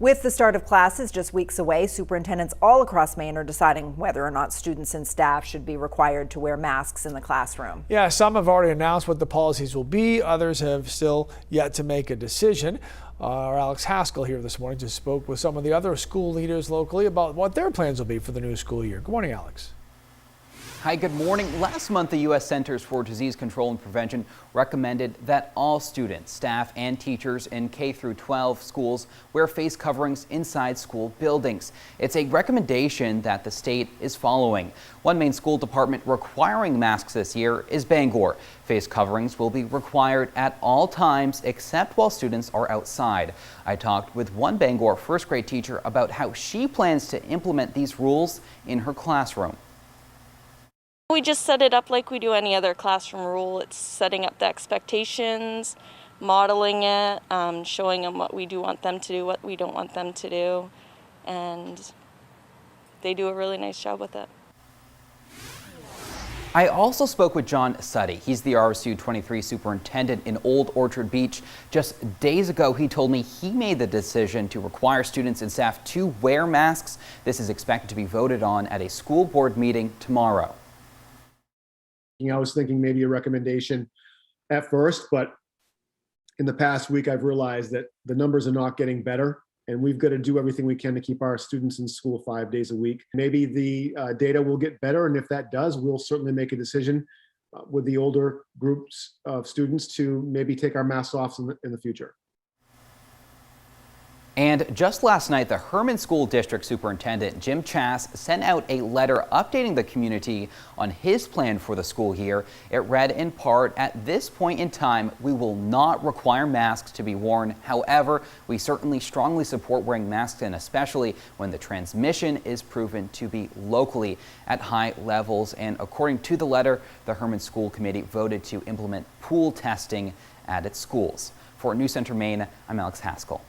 With the start of classes just weeks away, superintendents all across Maine are deciding whether or not students and staff should be required to wear masks in the classroom. Yeah, some have already announced what the policies will be. Others have still yet to make a decision. Our Alex Haskell here this morning just spoke with some of the other school leaders locally about what their plans will be for the new school year. Good morning, Alex. Hi, good morning. Last month, the U.S. Centers for Disease Control and Prevention recommended that all students, staff, and teachers in K through 12 schools wear face coverings inside school buildings. It's a recommendation that the state is following. One Maine school department requiring masks this year is Bangor. Face coverings will be required at all times except while students are outside. I talked with one Bangor first grade teacher about how she plans to implement these rules in her classroom. We just set it up like we do any other classroom rule. It's setting up the expectations, modeling it, showing them what we do want them to do, what we don't want them to do, and they do a really nice job with it. I also spoke with John Suddy. He's the RSU 23 superintendent in Old Orchard Beach. Just days ago, he told me he made the decision to require students and staff to wear masks. This is expected to be voted on at a school board meeting tomorrow. I was thinking maybe a recommendation at first, but in the past week, I've realized that the numbers are not getting better, and we've got to do everything we can to keep our students in school 5 days a week. Maybe the data will get better, and if that does, we'll certainly make a decision with the older groups of students to maybe take our masks off in the future. And just last night, the Hermon School District Superintendent Jim Chass sent out a letter updating the community on his plan for the school year. It read in part, "At this point in time, we will not require masks to be worn. However, we certainly strongly support wearing masks, and especially when the transmission is proven to be locally at high levels." And according to the letter, the Hermon School Committee voted to implement pool testing at its schools. For News Center Maine, I'm Alex Haskell.